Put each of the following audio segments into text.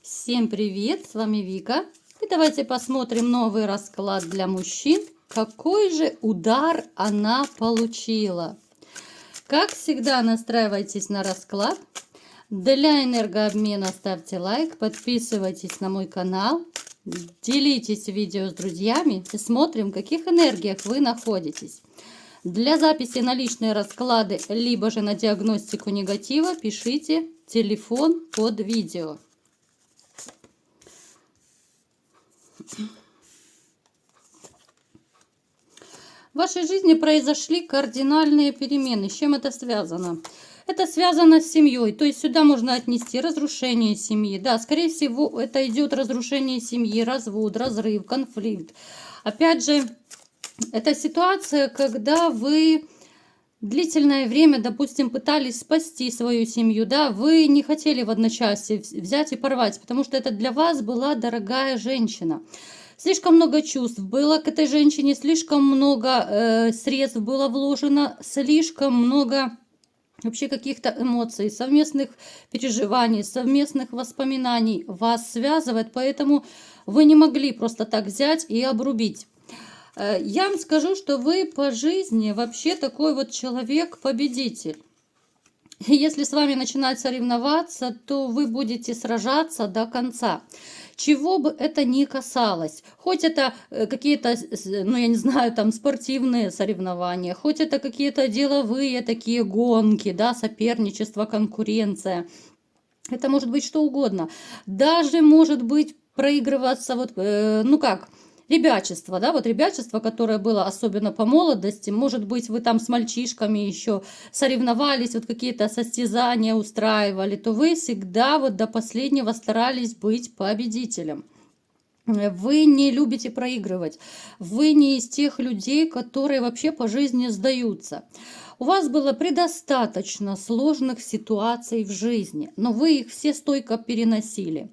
Всем привет, с вами Вика. И давайте посмотрим новый расклад для мужчин. Какой же удар она получила? Как всегда, настраивайтесь на расклад. Для энергообмена ставьте лайк, подписывайтесь на мой канал, делитесь видео с друзьями и смотрим, в каких энергиях вы находитесь. Для записи на личные расклады, либо же на диагностику негатива, пишите телефон под видео. В вашей жизни произошли кардинальные перемены. С чем это связано? Это связано с семьей. То есть сюда можно отнести разрушение семьи. Да, скорее всего, это идет разрушение семьи, развод, разрыв, конфликт. Опять же, это ситуация, когда вы длительное время, допустим, пытались спасти свою семью, да, вы не хотели в одночасье взять и порвать, потому что это для вас была дорогая женщина. Слишком много чувств было к этой женщине, слишком много средств было вложено, слишком много вообще каких-то эмоций, совместных переживаний, совместных воспоминаний вас связывает, поэтому вы не могли просто так взять и обрубить. Я вам скажу, что вы по жизни вообще такой вот человек-победитель. Если с вами начинать соревноваться, то вы будете сражаться до конца. Чего бы это ни касалось, хоть это какие-то, ну я не знаю, там спортивные соревнования, хоть это какие-то деловые такие гонки, да, соперничество, конкуренция, это может быть что угодно. Даже может быть проигрываться, вот, ну как, ребячество, да, вот ребячество, которое было особенно по молодости, может быть, вы там с мальчишками еще соревновались, вот какие-то состязания устраивали, то вы всегда вот до последнего старались быть победителем. Вы не любите проигрывать, вы не из тех людей, которые вообще по жизни сдаются. У вас было предостаточно сложных ситуаций в жизни, но вы их все стойко переносили.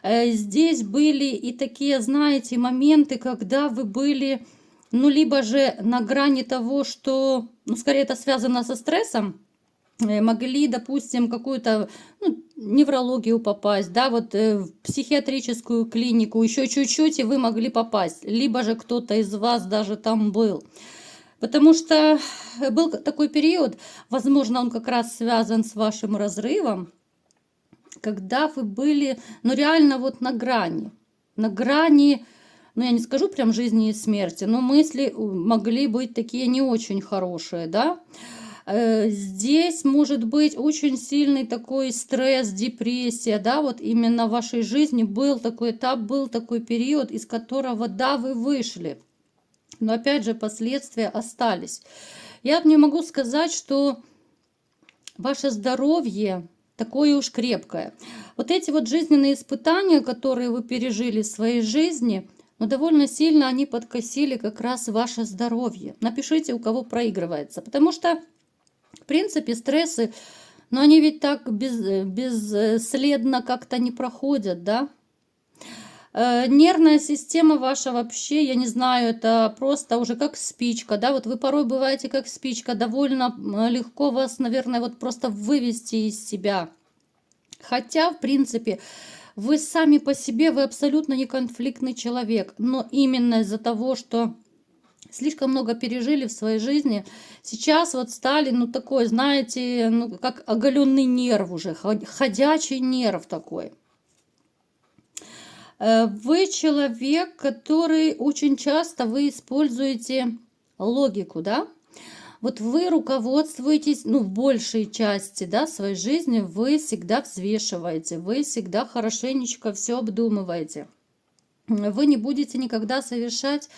Здесь были и такие, знаете, моменты, когда вы были, ну, либо же на грани того, что, ну, скорее это связано со стрессом, могли, допустим, какую-то неврологию попасть, да, вот в психиатрическую клинику, еще чуть-чуть, и вы могли попасть, либо же кто-то из вас даже там был. Потому что был такой период, возможно, он как раз связан с вашим разрывом, когда вы были, ну, реально вот на грани, ну, я не скажу прям жизни и смерти, но мысли могли быть такие не очень хорошие, да. Здесь может быть очень сильный такой стресс, депрессия, да, вот именно в вашей жизни был такой этап, был такой период, из которого, да, вы вышли, но опять же последствия остались. Я не могу сказать, что ваше здоровье такое уж крепкое. Вот эти вот жизненные испытания, которые вы пережили в своей жизни, но довольно сильно они подкосили как раз ваше здоровье. Напишите, у кого проигрывается, потому что в принципе, стрессы, но они ведь так бесследно как-то не проходят, да? Нервная система ваша вообще, я не знаю, это просто уже как спичка, да? Вот вы порой бываете как спичка, довольно легко вас, наверное, вот просто вывести из себя. Хотя, в принципе, вы сами по себе, вы абсолютно не конфликтный человек, но именно из-за того, что слишком много пережили в своей жизни, сейчас вот стали, ну, такой, знаете, ну, как оголенный нерв уже, ходячий нерв такой. Вы человек, который очень часто вы используете логику, да? Вот вы руководствуетесь, ну, в большей части, да, своей жизни вы всегда взвешиваете, вы всегда хорошенечко все обдумываете. Вы не будете никогда совершать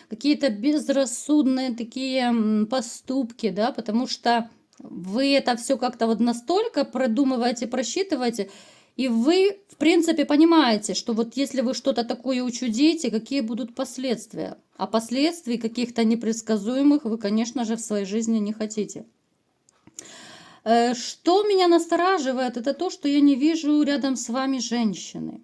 какие-то безрассудные такие поступки, да, потому что вы это все как-то вот настолько продумываете, просчитываете, и вы, в принципе, понимаете, что вот если вы что-то такое учудите, какие будут последствия. А последствий каких-то непредсказуемых вы, конечно же, в своей жизни не хотите. Что меня настораживает, это то, что я не вижу рядом с вами женщины.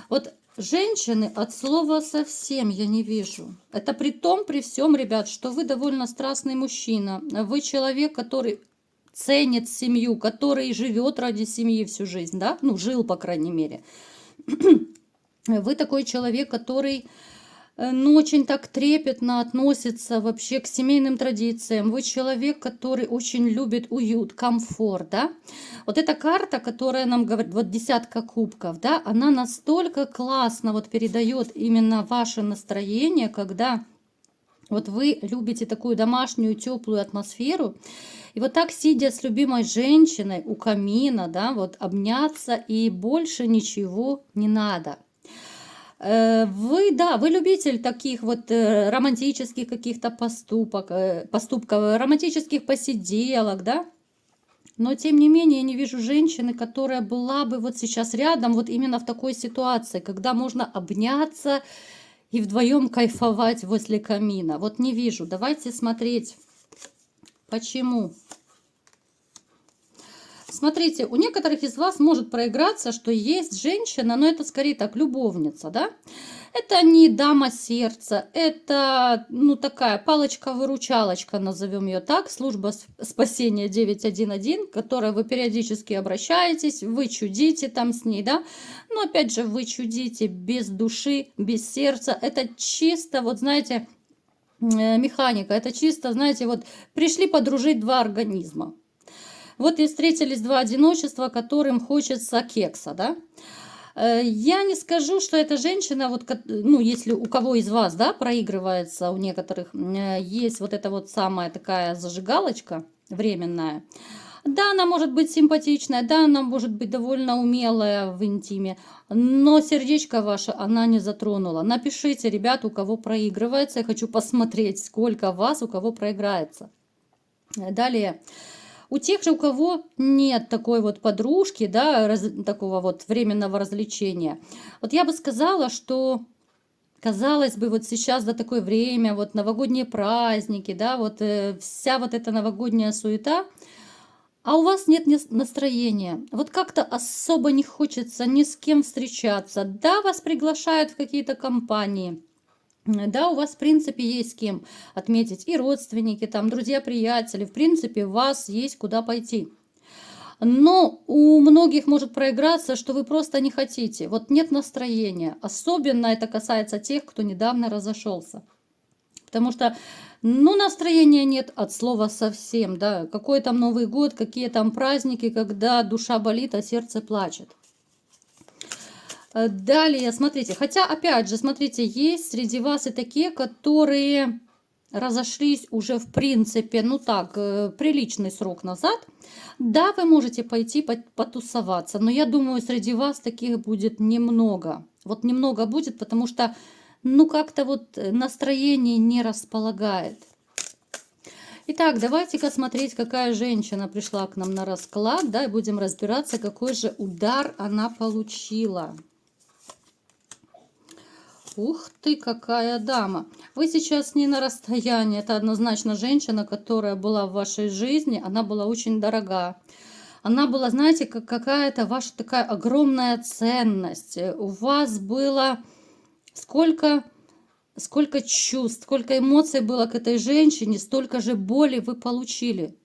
Вот женщины от слова совсем я не вижу. Это при том, при всем, ребят, что вы довольно страстный мужчина. Вы человек, который ценит семью, который живет ради семьи всю жизнь, да? Ну, жил, по крайней мере. Вы такой человек, который ну, очень так трепетно относится вообще к семейным традициям. Вы человек, который очень любит уют, комфорт, да. Вот эта карта, которая нам говорит, вот десятка кубков, да, она настолько классно вот передает именно ваше настроение, когда вот вы любите такую домашнюю теплую атмосферу, и вот так, сидя с любимой женщиной у камина, да, вот обняться, и больше ничего не надо. Вы, да, вы любитель таких вот романтических каких-то поступков, романтических посиделок, да? Но, тем не менее, я не вижу женщины, которая была бы вот сейчас рядом, вот именно в такой ситуации, когда можно обняться и вдвоем кайфовать возле камина. Вот не вижу. Давайте смотреть, почему. Смотрите, у некоторых из вас может проиграться, что есть женщина, но это скорее так, любовница, да? Это не дама сердца, это, ну, такая палочка-выручалочка, назовем ее так, служба спасения 911, к которой вы периодически обращаетесь, вы чудите там с ней, да? Но опять же, вы чудите без души, без сердца, это чисто, вот знаете, механика, это чисто, знаете, вот пришли подружить два организма. Вот и встретились два одиночества, которым хочется кекса, да? Я не скажу, что эта женщина, вот, ну, если у кого из вас, да, проигрывается, у некоторых есть вот эта вот самая такая зажигалочка временная. Да, она может быть симпатичная, да, она может быть довольно умелая в интиме, но сердечко ваше она не затронула. Напишите, ребят, у кого проигрывается, я хочу посмотреть, сколько вас, у кого проиграется. Далее. У тех же, у кого нет такой вот подружки, да, такого вот временного развлечения, вот я бы сказала, что, казалось бы, вот сейчас, да, такое время, вот новогодние праздники, да, вот вся вот эта новогодняя суета, а у вас нет настроения, вот как-то особо не хочется ни с кем встречаться, да, вас приглашают в какие-то компании, да, у вас, в принципе, есть с кем отметить и родственники, там, друзья, приятели. В принципе, у вас есть куда пойти. Но у многих может проиграться, что вы просто не хотите. Вот нет настроения. Особенно это касается тех, кто недавно разошелся. Потому что, ну, настроения нет от слова совсем, да. Какой там Новый год, какие там праздники, когда душа болит, а сердце плачет. Далее, смотрите, хотя, опять же, смотрите, есть среди вас и такие, которые разошлись уже, в принципе, ну так, приличный срок назад. Да, вы можете пойти потусоваться, но я думаю, среди вас таких будет немного. Вот немного будет, потому что, ну, как-то вот настроение не располагает. Итак, давайте-ка смотреть, какая женщина пришла к нам на расклад, да, и будем разбираться, какой же удар она получила. Ух ты, какая дама! Вы сейчас не на расстоянии. Это однозначно женщина, которая была в вашей жизни. Она была очень дорога. Она была, знаете, как какая-то ваша такая огромная ценность. У вас было сколько чувств, сколько эмоций было к этой женщине, столько же боли вы получили.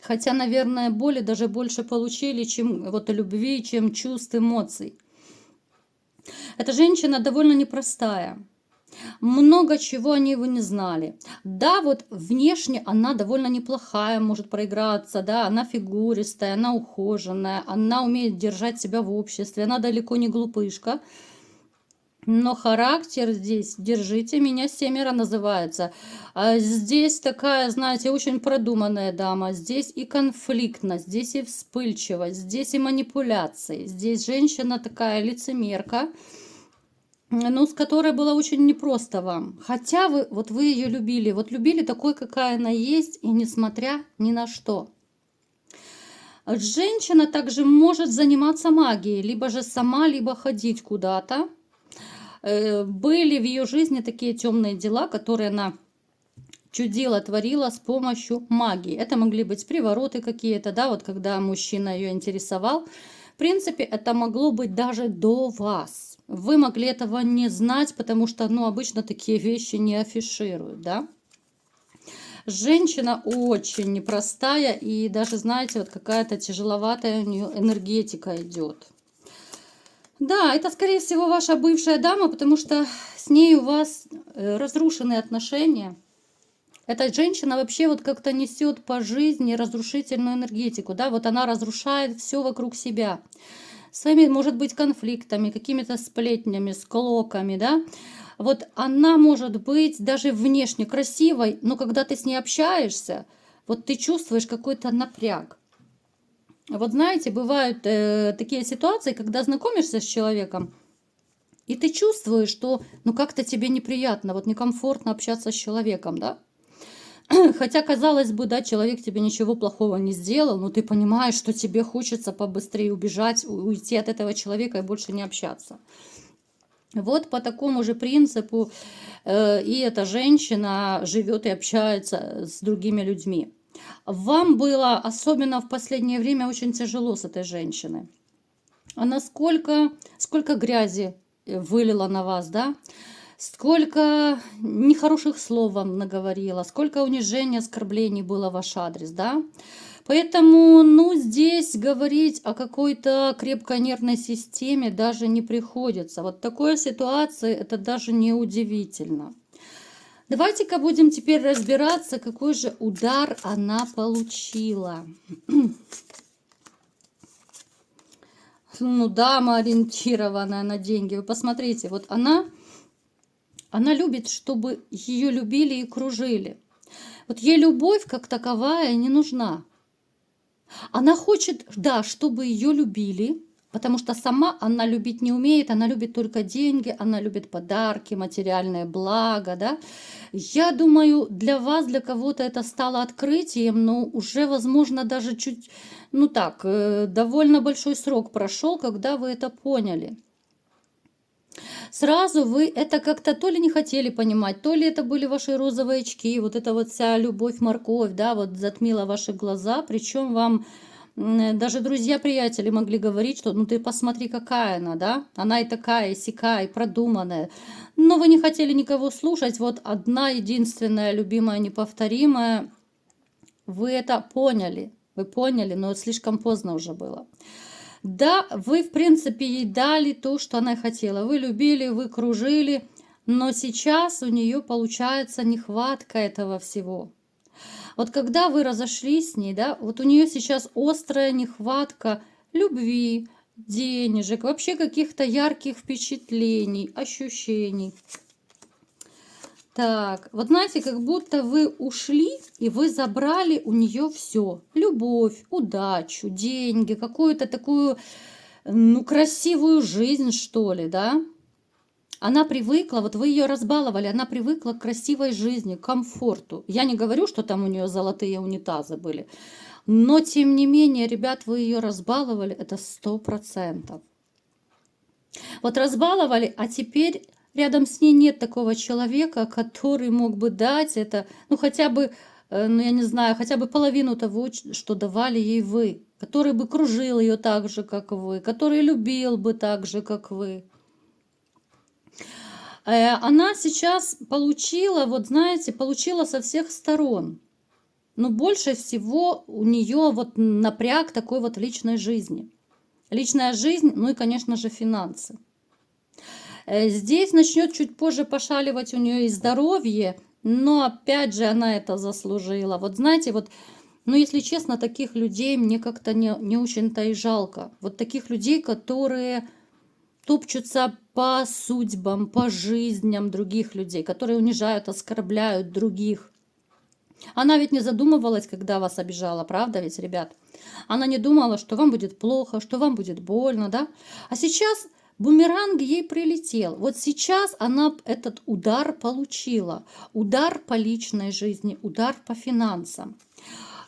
Хотя, наверное, боли даже больше получили, чем вот любви, чем чувств, эмоций. Эта женщина довольно непростая. Много чего они вы не знали. Да, вот внешне она довольно неплохая, может проиграться, да, она фигуристая, она ухоженная, она умеет держать себя в обществе, она далеко не глупышка. Но характер здесь, держите меня, семеро называется. Здесь такая, знаете, очень продуманная дама. Здесь и конфликтность, здесь и вспыльчивость, здесь и манипуляции. Здесь женщина такая лицемерка, ну, с которой было очень непросто вам. Хотя вы ее любили. Вот любили такой, какая она есть, и несмотря ни на что. Женщина также может заниматься магией. Либо же сама, либо ходить куда-то. Были в ее жизни такие темные дела, которые она чудила, творила с помощью магии. Это могли быть привороты какие-то, да, вот когда мужчина ее интересовал. В принципе, это могло быть даже до вас. Вы могли этого не знать, потому что, ну, обычно такие вещи не афишируют, да. Женщина очень непростая, и даже, знаете, вот какая-то тяжеловатая у нее энергетика идет. Да, это, скорее всего, ваша бывшая дама, потому что с ней у вас разрушенные отношения. Эта женщина вообще вот как-то несет по жизни разрушительную энергетику, да, вот она разрушает все вокруг себя. Своими, может быть, конфликтами, какими-то сплетнями, склоками, да. Вот она может быть даже внешне красивой, но когда ты с ней общаешься, вот ты чувствуешь какой-то напряг. Вот знаете, бывают такие ситуации, когда знакомишься с человеком, и ты чувствуешь, что ну как-то тебе неприятно, вот некомфортно общаться с человеком, да? Хотя, казалось бы, да, человек тебе ничего плохого не сделал, но ты понимаешь, что тебе хочется побыстрее убежать, уйти от этого человека и больше не общаться. Вот по такому же принципу и эта женщина живет и общается с другими людьми. Вам было, особенно в последнее время, очень тяжело с этой женщиной. Она сколько грязи вылила на вас, да? Сколько нехороших слов вам наговорила, сколько унижений, оскорблений было в ваш адрес, да? Поэтому, ну, здесь говорить о какой-то крепкой нервной системе даже не приходится. Вот в такой ситуации это даже не удивительно. Давайте-ка будем теперь разбираться, какой же удар она получила. Ну, дама ориентированная на деньги. Вы посмотрите, вот она любит, чтобы ее любили и кружили. Вот ей любовь как таковая не нужна. Она хочет, да, чтобы ее любили, потому что сама она любить не умеет, она любит только деньги, она любит подарки, материальное благо, да. Я думаю, для вас, для кого-то это стало открытием, но уже, возможно, даже чуть, ну так, довольно большой срок прошел, когда вы это поняли. Сразу вы это как-то то ли не хотели понимать, то ли это были ваши розовые очки, вот эта вот вся любовь-морковь, да, вот затмила ваши глаза, причем вам даже друзья-приятели могли говорить, что ну ты посмотри, какая она, да, она и такая, и сякая, и продуманная. Но вы не хотели никого слушать, вот одна единственная, любимая, неповторимая, вы это поняли, но слишком поздно уже было. Да, вы, в принципе, ей дали то, что она хотела. Вы любили, вы кружили, но сейчас у нее получается нехватка этого всего. Вот когда вы разошлись с ней, да, вот у нее сейчас острая нехватка любви, денежек, вообще каких-то ярких впечатлений, ощущений. Так, вот знаете, как будто вы ушли, и вы забрали у нее все. Любовь, удачу, деньги, какую-то такую, ну, красивую жизнь, что ли, да? Она привыкла, вот вы ее разбаловали, она привыкла к красивой жизни, к комфорту. Я не говорю, что там у нее золотые унитазы были, но тем не менее, ребят, вы ее разбаловали, это 100%. Вот разбаловали, а теперь рядом с ней нет такого человека, который мог бы дать это, ну хотя бы, ну я не знаю, хотя бы половину того, что давали ей вы, который бы кружил ее так же, как вы, который любил бы так же, как вы. Она сейчас получила, вот знаете, получила со всех сторон. Но больше всего у нее вот напряг такой вот в личной жизни. Личная жизнь, ну и, конечно же, финансы. Здесь начнет чуть позже пошаливать у нее и здоровье, но опять же она это заслужила. Вот знаете, вот, ну если честно, таких людей мне как-то не очень-то и жалко. Вот таких людей, которые топчутся по судьбам, по жизням других людей, которые унижают, оскорбляют других. Она ведь не задумывалась, когда вас обижала, правда ведь, ребят? Она не думала, что вам будет плохо, что вам будет больно, да? А сейчас бумеранг ей прилетел. Вот сейчас она этот удар получила. Удар по личной жизни, удар по финансам.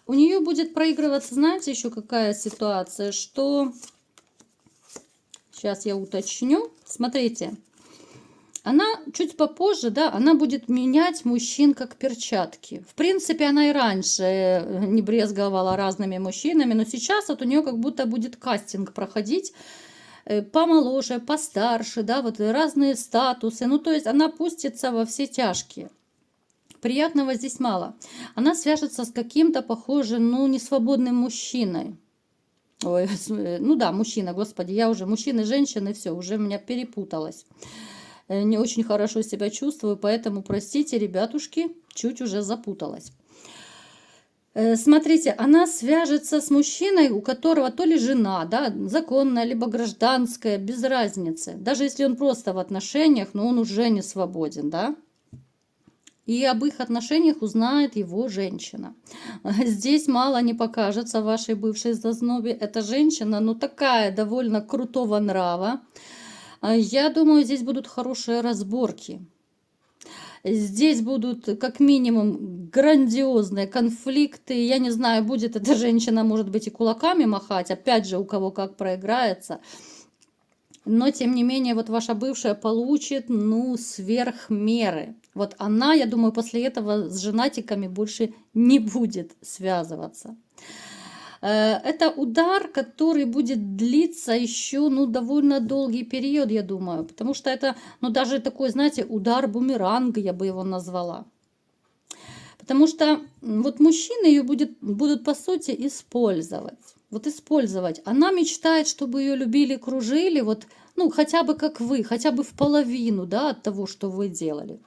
У нее будет проигрываться, знаете, еще какая ситуация, что... Сейчас я уточню. Смотрите. Она чуть попозже, да, она будет менять мужчин как перчатки. В принципе, она и раньше не брезговала разными мужчинами, но сейчас вот у нее как будто будет кастинг проходить помоложе, постарше, да, вот разные статусы. Ну, то есть она пустится во все тяжкие. Приятного здесь мало. Она свяжется с каким-то, похоже, ну, несвободным мужчиной. Ой, ну да, мужчина, господи, я уже мужчина, женщина, все, уже у меня перепуталась. Не очень хорошо себя чувствую, поэтому простите, ребятушки, чуть уже запуталась. Смотрите, она свяжется с мужчиной, у которого то ли жена, да, законная, либо гражданская, без разницы. Даже если он просто в отношениях, но он уже не свободен, да. И об их отношениях узнает его женщина. Здесь мало не покажется вашей бывшей зазнобе. Эта женщина, ну такая довольно крутого нрава. Я думаю, здесь будут хорошие разборки. Здесь будут как минимум грандиозные конфликты. Я не знаю, будет эта женщина, может быть, и кулаками махать. Опять же, у кого как проиграется. Но, тем не менее, вот ваша бывшая получит, ну, сверх меры. Вот она, я думаю, после этого с женатиками больше не будет связываться. Это удар, который будет длиться еще, ну, довольно долгий период, я думаю. Потому что это, ну, даже такой, знаете, удар-бумеранг, я бы его назвала. Потому что вот мужчины ее будут, по сути, использовать. Вот использовать. Она мечтает, чтобы ее любили, кружили, вот, ну, хотя бы как вы, хотя бы в половину, да, от того, что вы делали.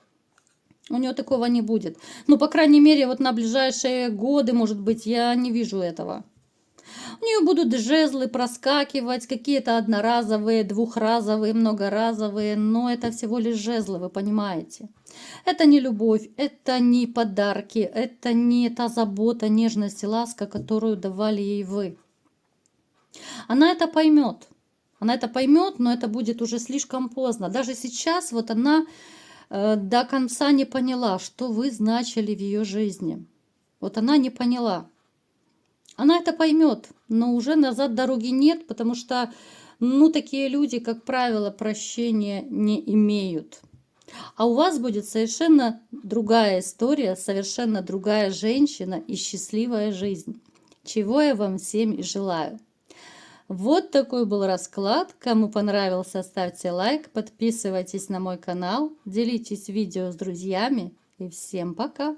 У нее такого не будет. Ну, по крайней мере, вот на ближайшие годы, может быть, я не вижу этого. У нее будут жезлы проскакивать, какие-то одноразовые, двухразовые, многоразовые, но это всего лишь жезлы, вы понимаете. Это не любовь, это не подарки, это не та забота, нежность и ласка, которую давали ей вы. Она это поймет. Она это поймет, но это будет уже слишком поздно. Даже сейчас вот она до конца не поняла, что вы значили в ее жизни. Вот она не поняла. Она это поймет, но уже назад дороги нет, потому что, ну, такие люди, как правило, прощения не имеют. А у вас будет совершенно другая история, совершенно другая женщина и счастливая жизнь. Чего я вам всем и желаю. Вот такой был расклад. Кому понравился, ставьте лайк, подписывайтесь на мой канал, делитесь видео с друзьями и всем пока!